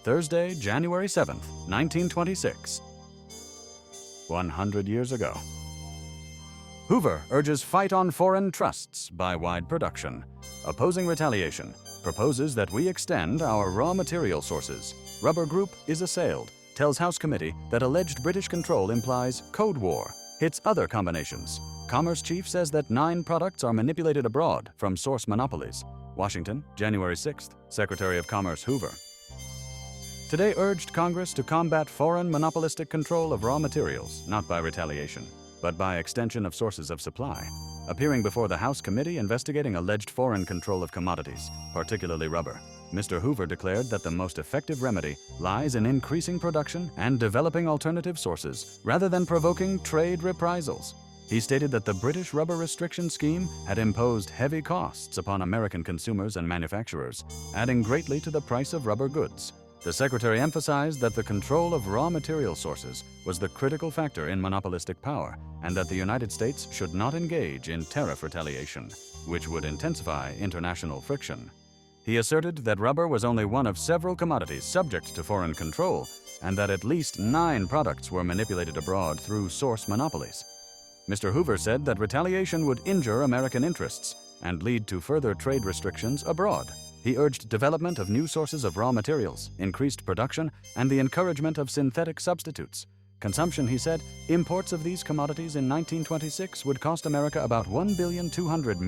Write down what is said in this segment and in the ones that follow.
Thursday, January 7th, 1926. 100 years ago. Hoover urges fight on foreign trusts by wide production. Opposing retaliation, proposes that we extend our raw material sources. Rubber Group is assailed, tells House Committee that alleged British control implies Code War, hits other combinations. Commerce Chief says that 9 products are manipulated abroad from source monopolies. Washington, January 6th, Secretary of Commerce Hoover. Today urged Congress to combat foreign monopolistic control of raw materials, not by retaliation, but by extension of sources of supply. Appearing before the House Committee investigating alleged foreign control of commodities, particularly rubber, Mr. Hoover declared that the most effective remedy lies in increasing production and developing alternative sources rather than provoking trade reprisals. He stated that the British rubber restriction scheme had imposed heavy costs upon American consumers and manufacturers, adding greatly to the price of rubber goods. The Secretary emphasized that the control of raw material sources was the critical factor in monopolistic power and that the United States should not engage in tariff retaliation, which would intensify international friction. He asserted that rubber was only one of several commodities subject to foreign control and that at least 9 products were manipulated abroad through source monopolies. Mr. Hoover said that retaliation would injure American interests and lead to further trade restrictions abroad. He urged development of new sources of raw materials, increased production, and the encouragement of synthetic substitutes. Consumption, he said, imports of these commodities in 1926 would cost America about $1.2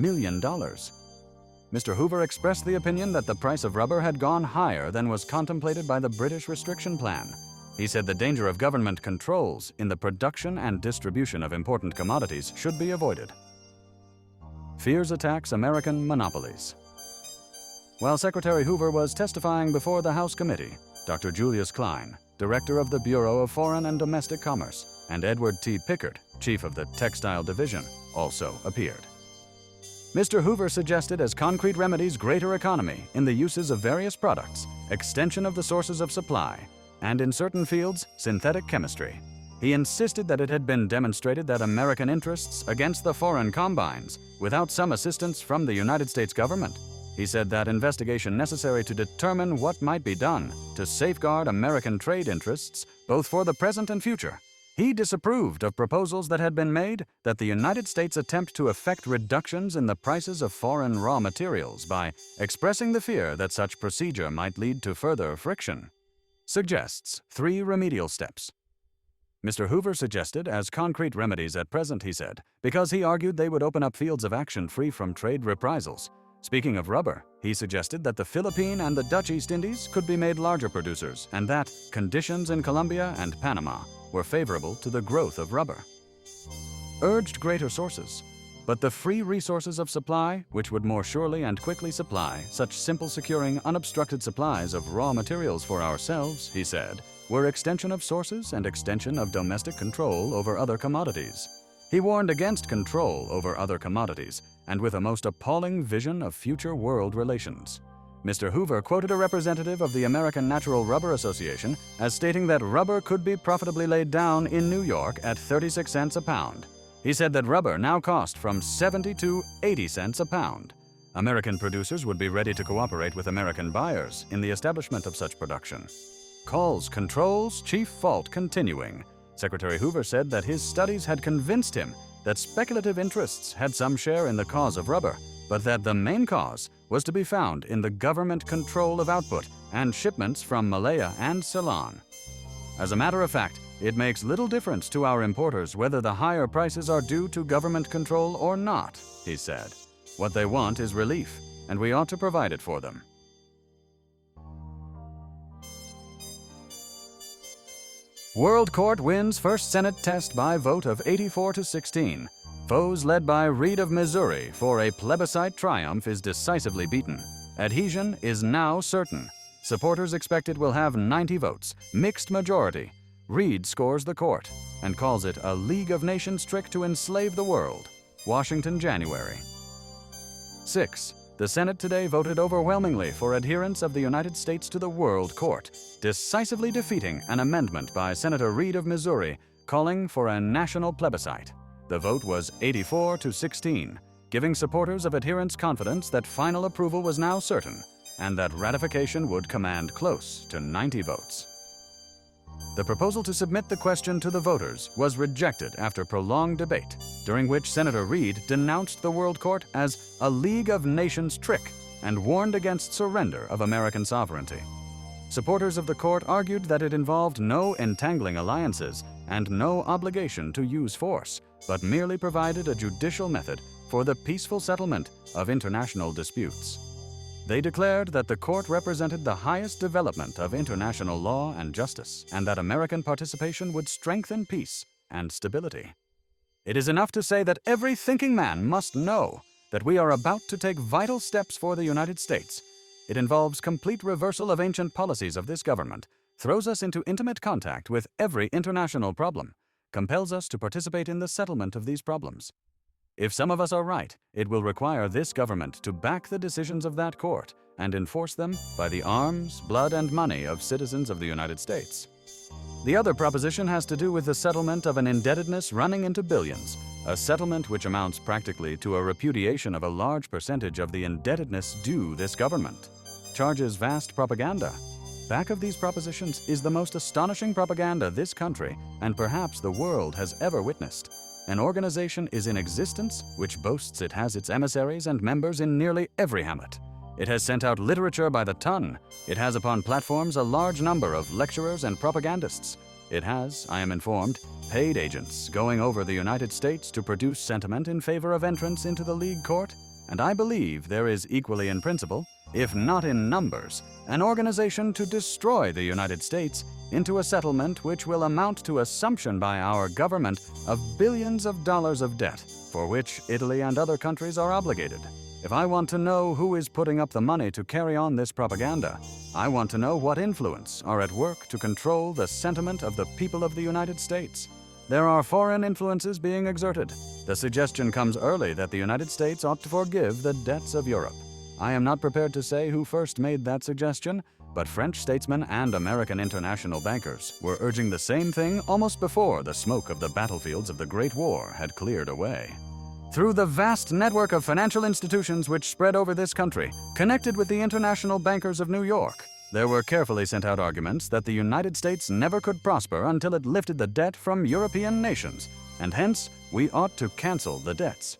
billion. Mr. Hoover expressed the opinion that the price of rubber had gone higher than was contemplated by the British restriction plan. He said the danger of government controls in the production and distribution of important commodities should be avoided. Fears attacks American monopolies. While Secretary Hoover was testifying before the House Committee, Dr. Julius Klein, Director of the Bureau of Foreign and Domestic Commerce, and Edward T. Pickard, Chief of the Textile Division, also appeared. Mr. Hoover suggested as concrete remedies greater economy in the uses of various products, extension of the sources of supply, and in certain fields, synthetic chemistry. He insisted that it had been demonstrated that American interests against the foreign combines without some assistance from the United States government. He said that investigation necessary to determine what might be done to safeguard American trade interests both for the present and future. He disapproved of proposals that had been made that the United States attempt to effect reductions in the prices of foreign raw materials by expressing the fear that such procedure might lead to further friction. Suggests 3 remedial steps. Mr. Hoover suggested as concrete remedies at present, he said, because he argued they would open up fields of action free from trade reprisals. Speaking of rubber, he suggested that the Philippine and the Dutch East Indies could be made larger producers and that conditions in Colombia and Panama were favorable to the growth of rubber. Urged greater sources, but the free resources of supply, which would more surely and quickly supply such simple securing unobstructed supplies of raw materials for ourselves, he said, were extension of sources and extension of domestic control over other commodities. He warned against control over other commodities and with a most appalling vision of future world relations. Mr. Hoover quoted a representative of the American Natural Rubber Association as stating that rubber could be profitably laid down in New York at 36 cents a pound. He said that rubber now cost from 70 to 80 cents a pound. American producers would be ready to cooperate with American buyers in the establishment of such production. Calls controls chief fault continuing. Secretary Hoover said that his studies had convinced him that speculative interests had some share in the cause of rubber, but that the main cause was to be found in the government control of output and shipments from Malaya and Ceylon. As a matter of fact, it makes little difference to our importers whether the higher prices are due to government control or not, he said. What they want is relief, and we ought to provide it for them. World Court wins first Senate test by vote of 84 to 16. Foes led by Reed of Missouri for a plebiscite triumph is decisively beaten. Adhesion is now certain. Supporters expect it will have 90 votes, mixed majority. Reed scores the court and calls it a League of Nations trick to enslave the world. Washington, January. 6. The Senate today voted overwhelmingly for adherence of the United States to the World Court, decisively defeating an amendment by Senator Reed of Missouri calling for a national plebiscite. The vote was 84 to 16, giving supporters of adherence confidence that final approval was now certain. and that ratification would command close to 90 votes. The proposal to submit the question to the voters was rejected after prolonged debate, during which Senator Reid denounced the World Court as a League of Nations trick and warned against surrender of American sovereignty. Supporters of the court argued that it involved no entangling alliances and no obligation to use force, but merely provided a judicial method for the peaceful settlement of international disputes. They declared that the court represented the highest development of international law and justice, and that American participation would strengthen peace and stability. It is enough to say that every thinking man must know that we are about to take vital steps for the United States. It involves complete reversal of ancient policies of this government, throws us into intimate contact with every international problem, compels us to participate in the settlement of these problems. If some of us are right, it will require this government to back the decisions of that court and enforce them by the arms, blood, and money of citizens of the United States. The other proposition has to do with the settlement of an indebtedness running into billions, a settlement which amounts practically to a repudiation of a large percentage of the indebtedness due this government. Charges vast propaganda. Back of these propositions is the most astonishing propaganda this country, and perhaps the world, has ever witnessed. An organization is in existence which boasts it has its emissaries and members in nearly every hamlet. It has sent out literature by the ton. It has upon platforms a large number of lecturers and propagandists. It has, I am informed, paid agents going over the United States to produce sentiment in favor of entrance into the League Court, and I believe there is equally in principle, if not in numbers, an organization to destroy the United States into a settlement which will amount to assumption by our government of billions of dollars of debt, for which Italy and other countries are obligated. If I want to know who is putting up the money to carry on this propaganda, I want to know what influence are at work to control the sentiment of the people of the United States. There are foreign influences being exerted. The suggestion comes early that the United States ought to forgive the debts of Europe. I am not prepared to say who first made that suggestion, but French statesmen and American international bankers were urging the same thing almost before the smoke of the battlefields of the Great War had cleared away. Through the vast network of financial institutions which spread over this country, connected with the international bankers of New York, there were carefully sent out arguments that the United States never could prosper until it lifted the debt from European nations, and hence we ought to cancel the debts.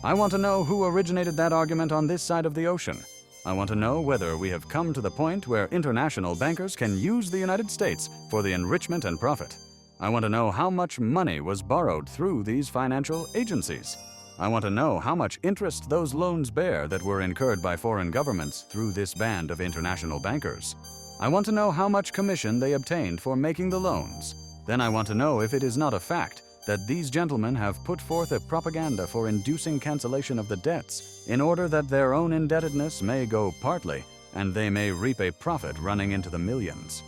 I want to know who originated that argument on this side of the ocean. I want to know whether we have come to the point where international bankers can use the United States for the enrichment and profit. I want to know how much money was borrowed through these financial agencies. I want to know how much interest those loans bear that were incurred by foreign governments through this band of international bankers. I want to know how much commission they obtained for making the loans. Then I want to know if it is not a fact that these gentlemen have put forth a propaganda for inducing cancellation of the debts in order that their own indebtedness may go partly and they may reap a profit running into the millions.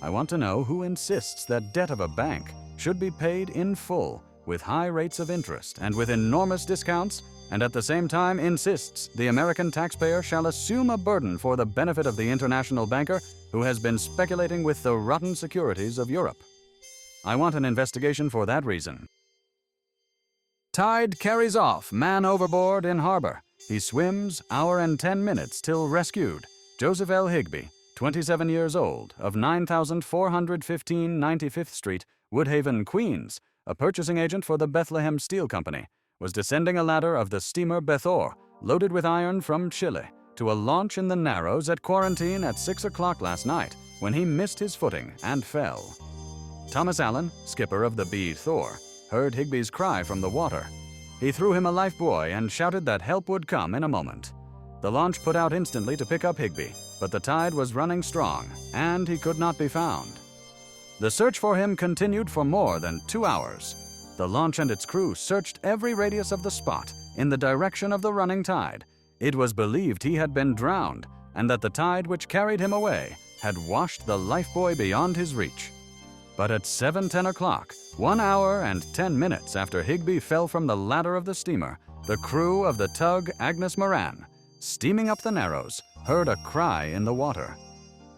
I want to know who insists that debt of a bank should be paid in full with high rates of interest and with enormous discounts, and at the same time insists the American taxpayer shall assume a burden for the benefit of the international banker who has been speculating with the rotten securities of Europe. I want an investigation for that reason. Tide carries off man overboard in harbor. He swims hour and 10 minutes till rescued. Joseph L. Higbee, 27 years old, of 9415 95th Street, Woodhaven, Queens, a purchasing agent for the Bethlehem Steel Company, was descending a ladder of the steamer Bethor, loaded with iron from Chile, to a launch in the Narrows at Quarantine at 6 o'clock last night when he missed his footing and fell. Thomas Allen, skipper of the B. Thor, heard Higbee's cry from the water. He threw him a lifebuoy and shouted that help would come in a moment. The launch put out instantly to pick up Higbee, but the tide was running strong, and he could not be found. The search for him continued for more than 2 hours. The launch and its crew searched every radius of the spot in the direction of the running tide. It was believed he had been drowned, and that the tide which carried him away had washed the lifebuoy beyond his reach. But at 7:10 o'clock, 1 hour and 10 minutes after Higbee fell from the ladder of the steamer, the crew of the tug Agnes Moran, steaming up the Narrows, heard a cry in the water.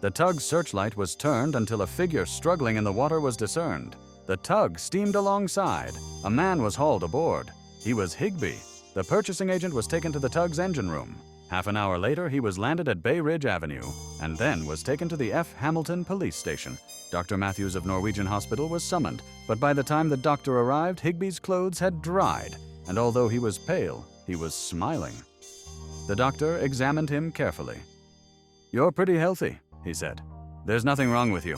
The tug's searchlight was turned until a figure struggling in the water was discerned. The tug steamed alongside. A man was hauled aboard. He was Higbee. The purchasing agent was taken to the tug's engine room. Half an hour later, he was landed at Bay Ridge Avenue and then was taken to the F. Hamilton Police Station. Dr. Matthews of Norwegian Hospital was summoned, but by the time the doctor arrived, Higby's clothes had dried, and although he was pale, he was smiling. The doctor examined him carefully. "You're pretty healthy," he said. "There's nothing wrong with you."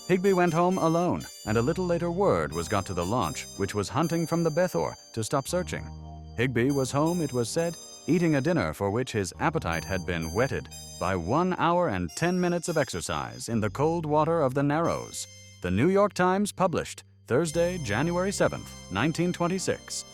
Higby went home alone, and a little later word was got to the launch, which was hunting from the Bethor, to stop searching. Higby was home, it was said, eating a dinner for which his appetite had been whetted by 1 hour and 10 minutes of exercise in the cold water of the Narrows. The New York Times published Thursday, January 7th, 1926.